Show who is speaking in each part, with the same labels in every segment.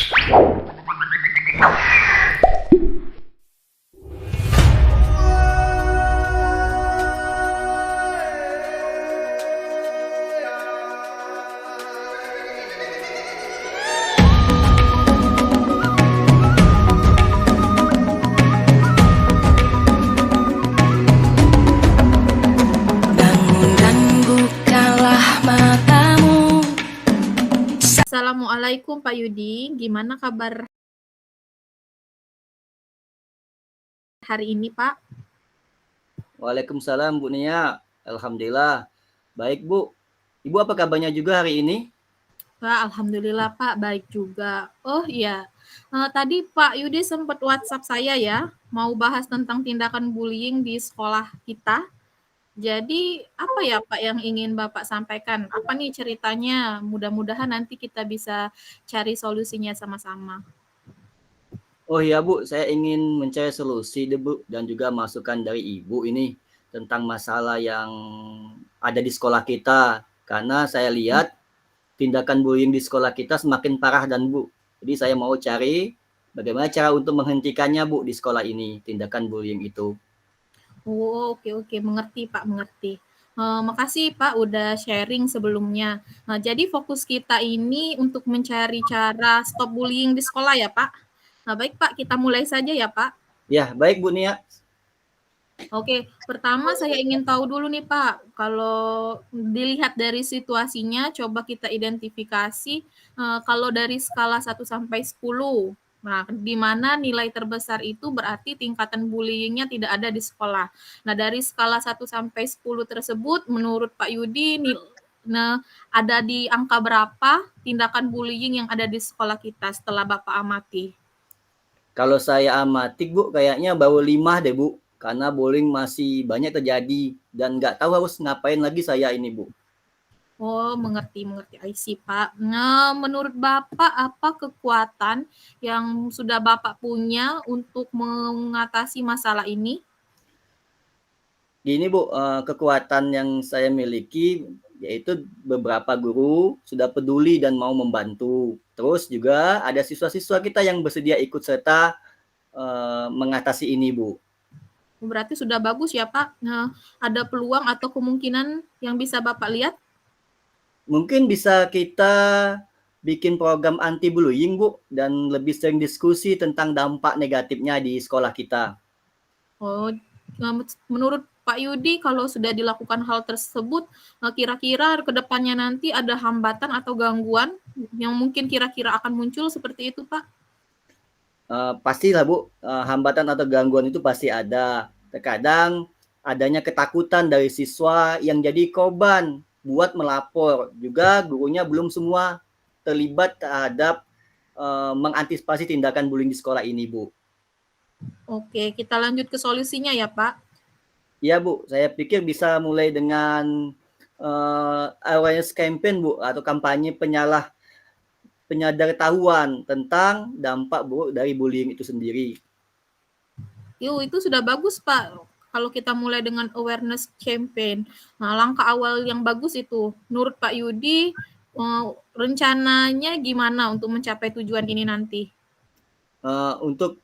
Speaker 1: Bangun dan bukalah matamu.
Speaker 2: Assalamualaikum Pak Yudi, gimana kabar hari ini Pak?
Speaker 3: Waalaikumsalam Bu Nia. Alhamdulillah. Baik Bu. Ibu apa kabarnya juga hari ini?
Speaker 2: Pak, Alhamdulillah Pak, baik juga. Oh iya, tadi Pak Yudi sempat WhatsApp saya ya, mau bahas tentang tindakan bullying di sekolah kita. Jadi apa ya Pak yang ingin Bapak sampaikan? Apa nih ceritanya? Mudah-mudahan nanti kita bisa cari solusinya sama-sama.
Speaker 3: Oh iya Bu, saya ingin mencari solusi deh Bu dan juga masukan dari Ibu ini tentang masalah yang ada di sekolah kita. Karena saya lihat tindakan bullying di sekolah kita semakin parah dan Bu. Jadi saya mau cari bagaimana cara untuk menghentikannya Bu di sekolah ini, tindakan bullying itu.
Speaker 2: Oh, oke, mengerti Pak, mengerti. Makasih Pak udah sharing sebelumnya. Nah, jadi fokus kita ini untuk mencari cara stop bullying di sekolah ya Pak. Nah, baik Pak, kita mulai saja ya Pak.
Speaker 3: Ya, baik Bu Nia.
Speaker 2: Oke, pertama saya ingin tahu dulu nih Pak, kalau dilihat dari situasinya, coba kita identifikasi kalau dari skala 1 sampai 10. Nah, di mana nilai terbesar itu berarti tingkatan bullying-nya tidak ada di sekolah. Nah, dari skala 1 sampai 10 tersebut, menurut Pak Yudi, ada di angka berapa tindakan bullying yang ada di sekolah kita setelah Bapak amati?
Speaker 3: Kalau saya amati Bu, kayaknya baru 5 deh Bu. Karena bullying masih banyak terjadi dan nggak tahu harus ngapain lagi saya ini Bu.
Speaker 2: Oh, mengerti. I see, Pak. Nah, menurut Bapak, apa kekuatan yang sudah Bapak punya untuk mengatasi masalah ini?
Speaker 3: Gini Bu, kekuatan yang saya miliki yaitu beberapa guru sudah peduli dan mau membantu. Terus juga ada siswa-siswa kita yang bersedia ikut serta mengatasi ini Bu.
Speaker 2: Berarti sudah bagus ya, Pak. Nah, ada peluang atau kemungkinan yang bisa Bapak lihat?
Speaker 3: Mungkin bisa kita bikin program anti bullying Bu dan lebih sering diskusi tentang dampak negatifnya di sekolah kita.
Speaker 2: Oh, menurut Pak Yudi, kalau sudah dilakukan hal tersebut, kira-kira ke depannya nanti ada hambatan atau gangguan yang mungkin kira-kira akan muncul seperti itu, Pak?
Speaker 3: Pastilah Bu, hambatan atau gangguan itu pasti ada. Terkadang adanya ketakutan dari siswa yang jadi korban buat melapor. Juga gurunya belum semua terlibat terhadap mengantisipasi tindakan bullying di sekolah ini Bu.
Speaker 2: Oke, kita lanjut ke solusinya ya, Pak.
Speaker 3: Iya Bu, saya pikir bisa mulai dengan awareness campaign Bu atau kampanye penyadartahuan tentang dampak buruk dari bullying itu sendiri.
Speaker 2: Itu sudah bagus, Pak. Kalau kita mulai dengan awareness campaign. Nah, langkah awal yang bagus itu. Menurut Pak Yudi, rencananya gimana untuk mencapai tujuan ini nanti?
Speaker 3: Untuk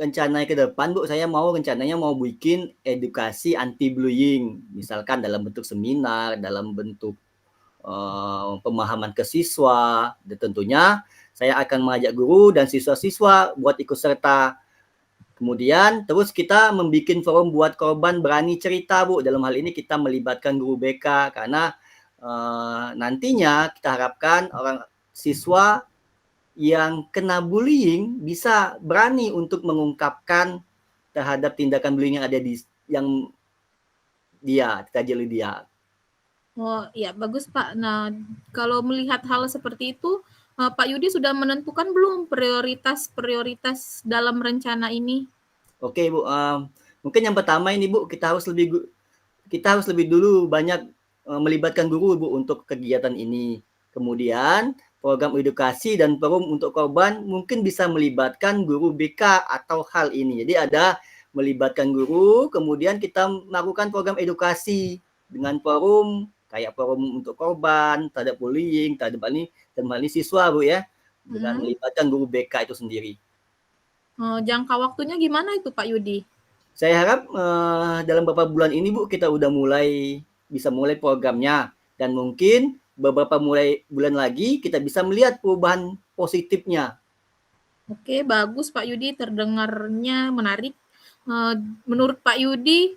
Speaker 3: rencananya ke depan Bu, saya rencananya mau bikin edukasi anti bullying, misalkan dalam bentuk seminar, dalam bentuk pemahaman ke siswa, dan tentunya saya akan mengajak guru dan siswa-siswa buat ikut serta. Kemudian terus kita membuat forum buat korban berani cerita Bu. Dalam hal ini kita melibatkan guru BK karena nantinya kita harapkan orang siswa yang kena bullying bisa berani untuk mengungkapkan terhadap tindakan bullying yang ada di yang dia terjadi dia.
Speaker 2: Oh, iya, bagus, Pak. Nah, kalau melihat hal seperti itu, Pak Yudi sudah menentukan belum prioritas dalam rencana ini?
Speaker 3: Oke Bu, mungkin yang pertama ini Bu, kita harus lebih dulu banyak melibatkan guru Bu untuk kegiatan ini. Kemudian program edukasi dan forum untuk korban mungkin bisa melibatkan guru BK atau hal ini. Jadi ada melibatkan guru, kemudian kita melakukan program edukasi dengan forum kayak forum untuk korban terhadap bullying, terhadap ini siswa Bu ya. dengan
Speaker 2: Mhm.
Speaker 3: melibatkan guru BK itu sendiri.
Speaker 2: Jangka waktunya gimana itu Pak Yudi?
Speaker 3: Saya harap dalam beberapa bulan ini Bu kita udah bisa mulai programnya, dan mungkin beberapa bulan lagi kita bisa melihat perubahan positifnya.
Speaker 2: Oke, bagus Pak Yudi, terdengarnya menarik. Menurut Pak Yudi,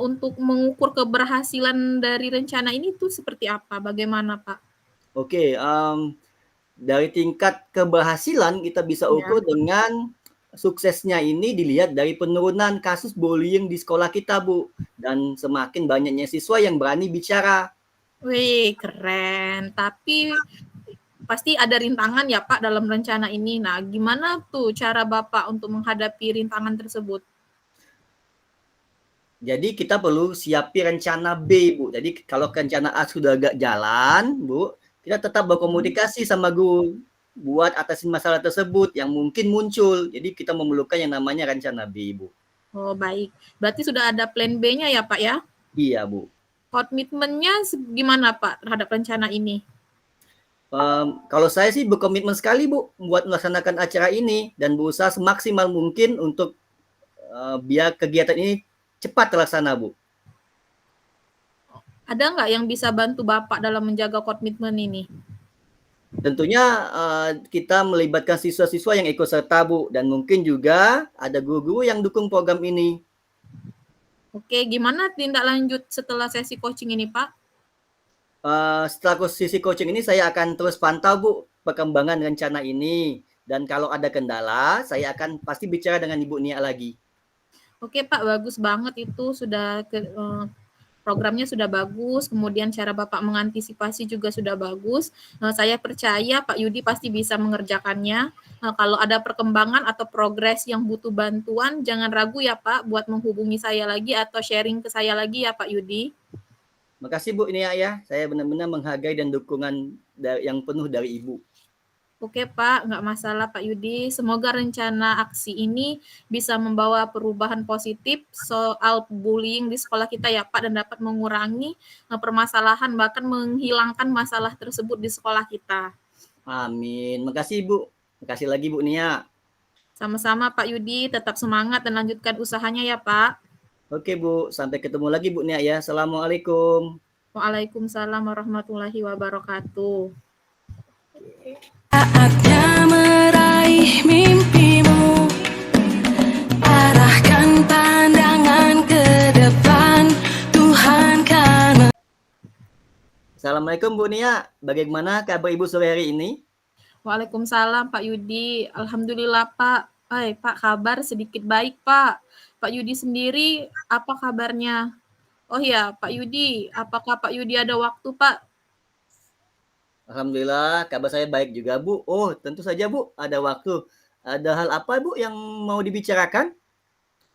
Speaker 2: untuk mengukur keberhasilan dari rencana ini tuh seperti apa? Bagaimana Pak?
Speaker 3: Oke, dari tingkat keberhasilan kita bisa
Speaker 2: Ya.
Speaker 3: ukur dengan suksesnya ini dilihat dari penurunan kasus bullying di sekolah kita, Bu, dan semakin banyaknya siswa yang berani bicara.
Speaker 2: Wih, keren. Tapi pasti ada rintangan ya Pak dalam rencana ini. Nah, gimana tuh cara Bapak untuk menghadapi rintangan tersebut?
Speaker 3: Jadi kita perlu siapi rencana B, Bu. Jadi kalau rencana A sudah gak jalan, Bu, kita tetap berkomunikasi sama guru buat atasin masalah tersebut yang mungkin muncul. Jadi kita memerlukan yang namanya rencana B, Bu.
Speaker 2: Oh, baik. Berarti sudah ada plan B-nya ya Pak ya?
Speaker 3: Iya, Bu.
Speaker 2: Komitmennya gimana Pak terhadap rencana ini?
Speaker 3: Kalau saya sih berkomitmen sekali, Bu, buat melaksanakan acara ini dan berusaha semaksimal mungkin untuk biar kegiatan ini cepat terlaksana, Bu.
Speaker 2: Ada nggak yang bisa bantu Bapak dalam menjaga komitmen ini?
Speaker 3: Tentunya kita melibatkan siswa-siswa yang ikut serta, Bu, dan mungkin juga ada guru-guru yang dukung program ini.
Speaker 2: Oke, gimana tindak lanjut setelah sesi coaching ini, Pak?
Speaker 3: Setelah sisi coaching ini saya akan terus pantau, Bu, perkembangan rencana ini. Dan kalau ada kendala, saya akan pasti bicara dengan Ibu Nia lagi.
Speaker 2: Oke, Pak, bagus banget itu sudah programnya sudah bagus, kemudian cara Bapak mengantisipasi juga sudah bagus. Saya percaya Pak Yudi pasti bisa mengerjakannya. Kalau ada perkembangan atau progres yang butuh bantuan, jangan ragu ya Pak buat menghubungi saya lagi atau sharing ke saya lagi ya Pak Yudi.
Speaker 3: Makasih Bu Nia ya, saya benar-benar menghargai dan dukungan yang penuh dari Ibu.
Speaker 2: Oke Pak, nggak masalah Pak Yudi. Semoga rencana aksi ini bisa membawa perubahan positif soal bullying di sekolah kita ya Pak, dan dapat mengurangi permasalahan, bahkan menghilangkan masalah tersebut di sekolah kita.
Speaker 3: Amin. Makasih Bu. Makasih lagi Bu Nia.
Speaker 2: Sama-sama Pak Yudi, tetap semangat dan lanjutkan usahanya ya Pak.
Speaker 3: Oke Bu, sampai ketemu lagi Bu Nia ya. Assalamualaikum.
Speaker 2: Waalaikumsalam warahmatullahi wabarakatuh.
Speaker 1: Saatnya meraih mimpimu, arahkan pandangan ke depan, Tuhan kan.
Speaker 3: Assalamualaikum Bu Nia, bagaimana kabar Ibu sore hari ini?
Speaker 2: Waalaikumsalam Pak Yudi, alhamdulillah Pak. Pak, kabar sedikit baik Pak. Pak Yudi sendiri apa kabarnya? Oh ya, Pak Yudi, apakah Pak Yudi ada waktu Pak?
Speaker 3: Alhamdulillah, kabar saya baik juga Bu. Oh, tentu saja Bu, ada waktu. Ada hal apa Bu yang mau dibicarakan?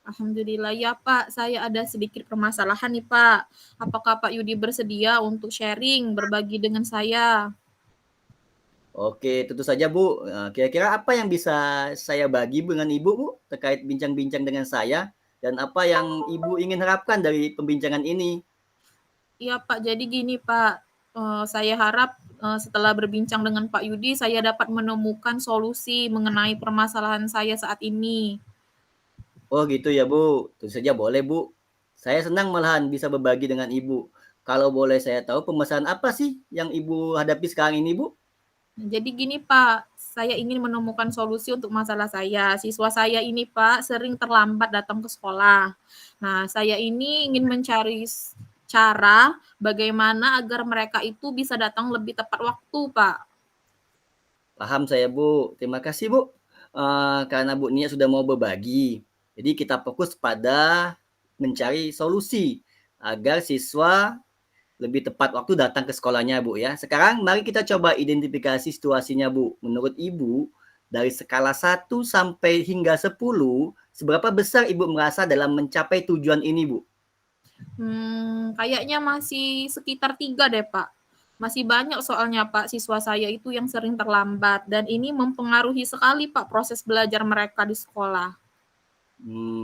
Speaker 2: Alhamdulillah ya Pak, saya ada sedikit permasalahan nih Pak. Apakah Pak Yudi bersedia untuk sharing, berbagi dengan saya?
Speaker 3: Oke, tentu saja Bu. Kira-kira apa yang bisa saya bagi dengan Ibu Bu terkait bincang-bincang dengan saya, dan apa yang Ibu ingin harapkan dari pembincangan ini?
Speaker 2: Iya Pak, jadi gini Pak, saya harap setelah berbincang dengan Pak Yudi, saya dapat menemukan solusi mengenai permasalahan saya saat ini.
Speaker 3: Oh gitu ya Bu, tentu saja boleh Bu. Saya senang malahan bisa berbagi dengan Ibu. Kalau boleh saya tahu permasalahan apa sih yang Ibu hadapi sekarang ini Bu?
Speaker 2: Jadi gini Pak, saya ingin menemukan solusi untuk masalah saya. Siswa saya ini Pak sering terlambat datang ke sekolah. Nah, saya ini ingin mencari cara bagaimana agar mereka itu bisa datang lebih tepat waktu, Pak.
Speaker 3: Paham saya Bu, terima kasih Bu. Karena Bu Nia sudah mau berbagi. Jadi kita fokus pada mencari solusi agar siswa lebih tepat waktu datang ke sekolahnya Bu ya. Sekarang mari kita coba identifikasi situasinya Bu. Menurut Ibu, dari skala 1 sampai hingga 10, seberapa besar Ibu merasa dalam mencapai tujuan ini Bu?
Speaker 2: Kayaknya masih sekitar 3 deh, Pak. Masih banyak soalnya, Pak, siswa saya itu yang sering terlambat dan ini mempengaruhi sekali, Pak, proses belajar mereka di sekolah.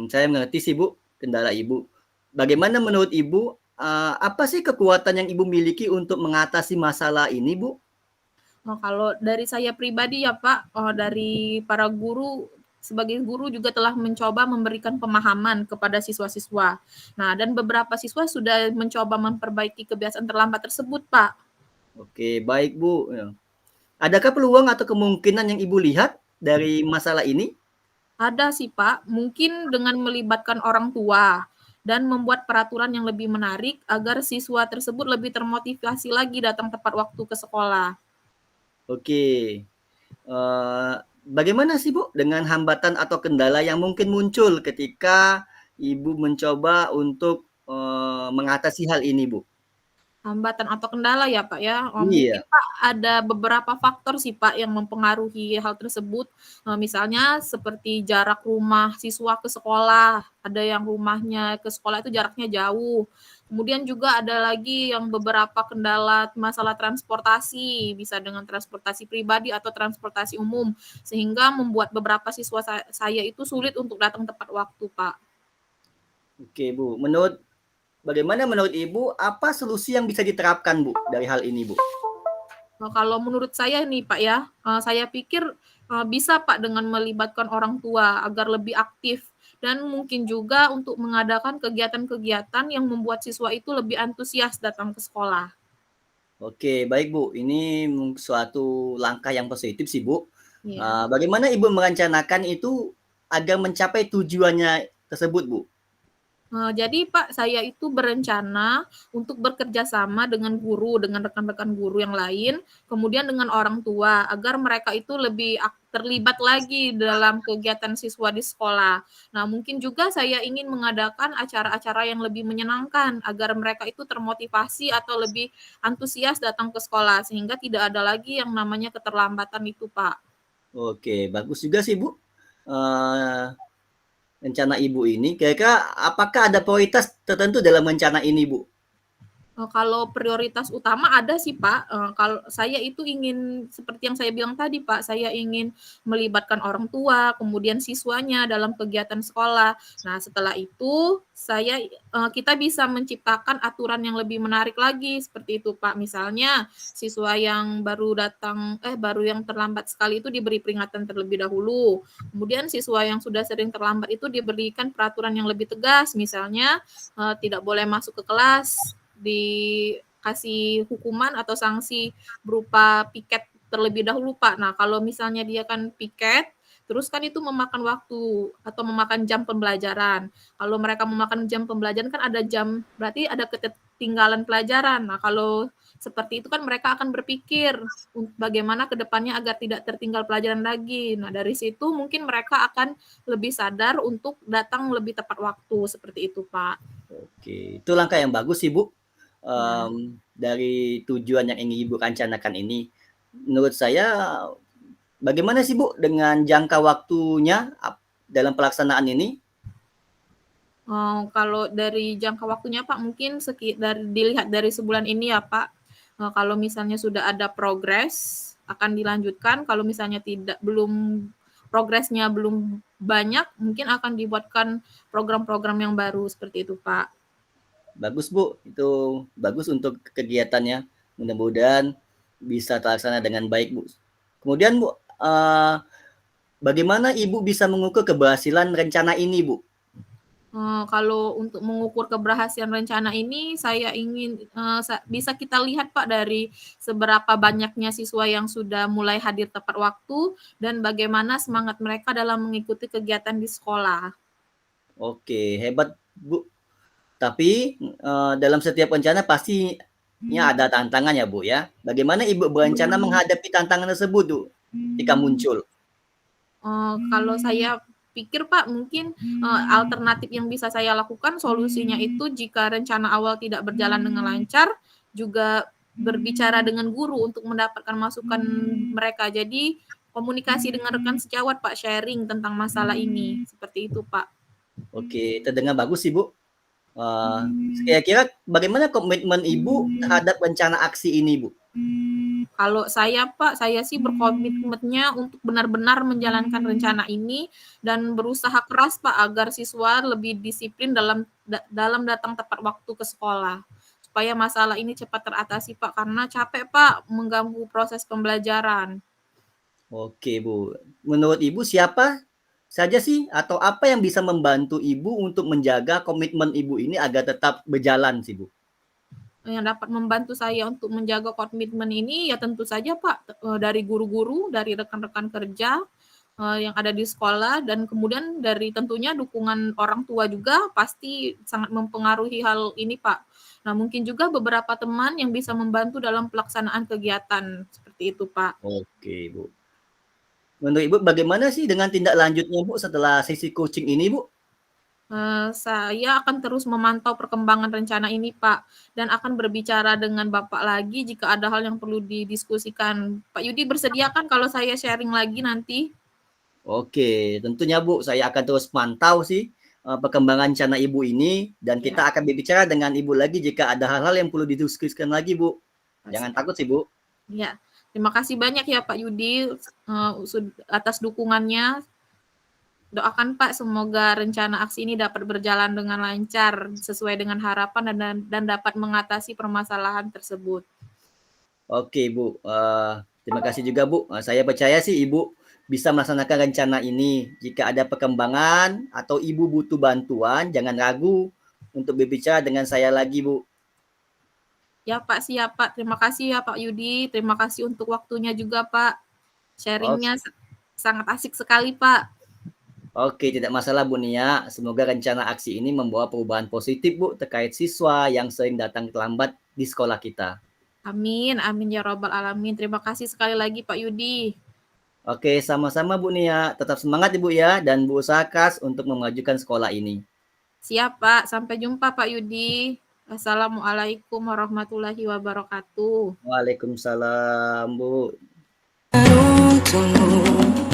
Speaker 3: Saya mengerti sih Bu, kendala Ibu. Bagaimana menurut Ibu, apa sih kekuatan yang Ibu miliki untuk mengatasi masalah ini Bu?
Speaker 2: Oh, kalau dari saya pribadi ya Pak, dari para guru, sebagai guru juga telah mencoba memberikan pemahaman kepada siswa-siswa. Nah, dan beberapa siswa sudah mencoba memperbaiki kebiasaan terlambat tersebut, Pak.
Speaker 3: Oke, baik Bu. Ya. Adakah peluang atau kemungkinan yang Ibu lihat dari masalah ini?
Speaker 2: Ada sih Pak, mungkin dengan melibatkan orang tua dan membuat peraturan yang lebih menarik agar siswa tersebut lebih termotivasi lagi datang tepat waktu ke sekolah.
Speaker 3: Oke. Bagaimana sih Bu dengan hambatan atau kendala yang mungkin muncul ketika Ibu mencoba untuk, mengatasi hal ini, Bu?
Speaker 2: Hambatan atau kendala ya, Pak, ya? Mungkin,
Speaker 3: Iya.
Speaker 2: Pak, ada beberapa faktor sih, Pak, yang mempengaruhi hal tersebut, misalnya seperti jarak rumah siswa ke sekolah, ada yang rumahnya ke sekolah itu jaraknya jauh. Kemudian juga ada lagi yang beberapa kendala masalah transportasi, bisa dengan transportasi pribadi atau transportasi umum, sehingga membuat beberapa siswa saya itu sulit untuk datang tepat waktu, Pak.
Speaker 3: Oke, Bu. Bagaimana menurut Ibu, apa solusi yang bisa diterapkan, Bu, dari hal ini, Bu?
Speaker 2: Kalau menurut saya nih Pak ya, saya pikir, bisa Pak dengan melibatkan orang tua agar lebih aktif dan mungkin juga untuk mengadakan kegiatan-kegiatan yang membuat siswa itu lebih antusias datang ke sekolah.
Speaker 3: Oke, baik, Bu. Ini suatu langkah yang positif sih, Bu.
Speaker 2: Iya.
Speaker 3: Bagaimana Ibu merencanakan itu agar mencapai tujuannya tersebut, Bu?
Speaker 2: Jadi Pak, saya itu berencana untuk bekerja sama dengan guru, dengan rekan-rekan guru yang lain, kemudian dengan orang tua, agar mereka itu lebih terlibat lagi dalam kegiatan siswa di sekolah. Nah, mungkin juga saya ingin mengadakan acara-acara yang lebih menyenangkan, agar mereka itu termotivasi atau lebih antusias datang ke sekolah, sehingga tidak ada lagi yang namanya keterlambatan itu, Pak.
Speaker 3: Oke, bagus juga sih, Bu. Eee, Rencana Ibu ini, kira-kira apakah ada prioritas tertentu dalam rencana ini, Bu?
Speaker 2: Kalau prioritas utama ada sih, Pak, kalau saya itu ingin seperti yang saya bilang tadi, Pak, saya ingin melibatkan orang tua, kemudian siswanya dalam kegiatan sekolah. Nah, setelah itu kita bisa menciptakan aturan yang lebih menarik lagi, seperti itu, Pak. Misalnya, siswa yang baru yang terlambat sekali itu diberi peringatan terlebih dahulu. Kemudian siswa yang sudah sering terlambat itu diberikan peraturan yang lebih tegas, misalnya, tidak boleh masuk ke kelas, dikasih hukuman atau sanksi berupa piket terlebih dahulu, Pak. Nah, kalau misalnya dia kan piket, terus kan itu memakan waktu atau memakan jam pembelajaran. Kalau mereka memakan jam pembelajaran kan ada jam, berarti ada ketertinggalan pelajaran. Nah, kalau seperti itu kan mereka akan berpikir bagaimana ke depannya agar tidak tertinggal pelajaran lagi. Nah, dari situ mungkin mereka akan lebih sadar untuk datang lebih tepat waktu, seperti itu, Pak.
Speaker 3: Oke, itu langkah yang bagus sih, Bu.
Speaker 2: Ya.
Speaker 3: Dari tujuan yang ingin Ibu rencanakan ini. Menurut saya, bagaimana sih, Bu, dengan jangka waktunya dalam pelaksanaan ini?
Speaker 2: Kalau dari jangka waktunya, Pak, mungkin dilihat dari sebulan ini ya, Pak. Kalau misalnya sudah ada progres, akan dilanjutkan, kalau misalnya progresnya belum banyak, mungkin akan dibuatkan program-program yang baru, seperti itu, Pak.
Speaker 3: Bagus, Bu, itu bagus untuk kegiatannya. Mudah-mudahan bisa terlaksana dengan baik, Bu. Kemudian, Bu, bagaimana Ibu bisa mengukur keberhasilan rencana ini, Bu?
Speaker 2: Kalau untuk mengukur keberhasilan rencana ini, saya ingin, bisa kita lihat, Pak, dari seberapa banyaknya siswa yang sudah mulai hadir tepat waktu dan bagaimana semangat mereka dalam mengikuti kegiatan di sekolah.
Speaker 3: Oke, hebat, Bu. Tapi, dalam setiap rencana pastinya ada tantangan ya, Bu, ya. Bagaimana Ibu berencana menghadapi tantangan tersebut, Bu, ketika muncul?
Speaker 2: Kalau saya pikir, Pak, mungkin, alternatif yang bisa saya lakukan solusinya itu jika rencana awal tidak berjalan dengan lancar, juga berbicara dengan guru untuk mendapatkan masukan mereka. Jadi komunikasi dengan rekan sejawat, Pak, sharing tentang masalah ini, seperti itu, Pak.
Speaker 3: Oke, terdengar bagus sih, Bu. Eee, Kira-kira bagaimana komitmen Ibu terhadap rencana aksi ini, Bu?
Speaker 2: Kalau saya, Pak, saya sih berkomitmennya untuk benar-benar menjalankan rencana ini dan berusaha keras, Pak, agar siswa lebih disiplin dalam datang tepat waktu ke sekolah. supaya masalah ini cepat teratasi, Pak, karena capek, Pak, mengganggu proses pembelajaran.
Speaker 3: Oke, Bu. Menurut Ibu siapa saja sih atau apa yang bisa membantu Ibu untuk menjaga komitmen Ibu ini agar tetap berjalan sih, Bu?
Speaker 2: Yang dapat membantu saya untuk menjaga komitmen ini ya tentu saja, Pak, dari guru-guru, dari rekan-rekan kerja, yang ada di sekolah, dan kemudian dari tentunya dukungan orang tua juga pasti sangat mempengaruhi hal ini, Pak. Nah, mungkin juga beberapa teman yang bisa membantu dalam pelaksanaan kegiatan, seperti itu, Pak.
Speaker 3: Oke, Bu. Menurut Ibu bagaimana sih dengan tindak lanjutnya, Bu, setelah sesi coaching ini, Bu?
Speaker 2: Saya akan terus memantau perkembangan rencana ini, Pak, dan akan berbicara dengan Bapak lagi jika ada hal yang perlu didiskusikan. Pak Yudi bersedia kan kalau saya sharing lagi nanti?
Speaker 3: Oke, tentunya, Bu, saya akan terus pantau sih, perkembangan rencana Ibu ini dan kita
Speaker 2: Ya,
Speaker 3: akan berbicara dengan Ibu lagi jika ada hal-hal yang perlu didiskusikan lagi, Bu. Jangan
Speaker 2: pasti.
Speaker 3: takut sih, Bu.
Speaker 2: Ya, terima kasih banyak ya Pak Yudi, atas dukungannya. Doakan Pak semoga rencana aksi ini dapat berjalan dengan lancar sesuai dengan harapan dan dapat mengatasi permasalahan tersebut.
Speaker 3: Oke, Bu, terima kasih juga, Bu, saya percaya sih Ibu bisa melaksanakan rencana ini. Jika ada perkembangan atau Ibu butuh bantuan, jangan ragu untuk berbicara dengan saya lagi, Bu.
Speaker 2: Ya Pak, siap Pak. Terima kasih ya Pak Yudi. Terima kasih untuk waktunya juga Pak.
Speaker 3: Ok
Speaker 2: Sharingnya sangat asik sekali Pak.
Speaker 3: oke, tidak masalah, Bu Nia. Semoga rencana aksi ini membawa perubahan positif, Bu, terkait siswa yang sering datang terlambat di sekolah kita.
Speaker 2: Amin, amin ya robbal alamin. Terima kasih sekali lagi Pak Yudi.
Speaker 3: Oke, sama-sama, Bu Nia. Tetap semangat, Ibu ya, dan berusaha keras untuk memajukan sekolah ini.
Speaker 2: Siap Pak, sampai jumpa Pak Yudi. Assalamualaikum warahmatullahi wabarakatuh.
Speaker 3: Waalaikumsalam, Bu.
Speaker 1: Untukmu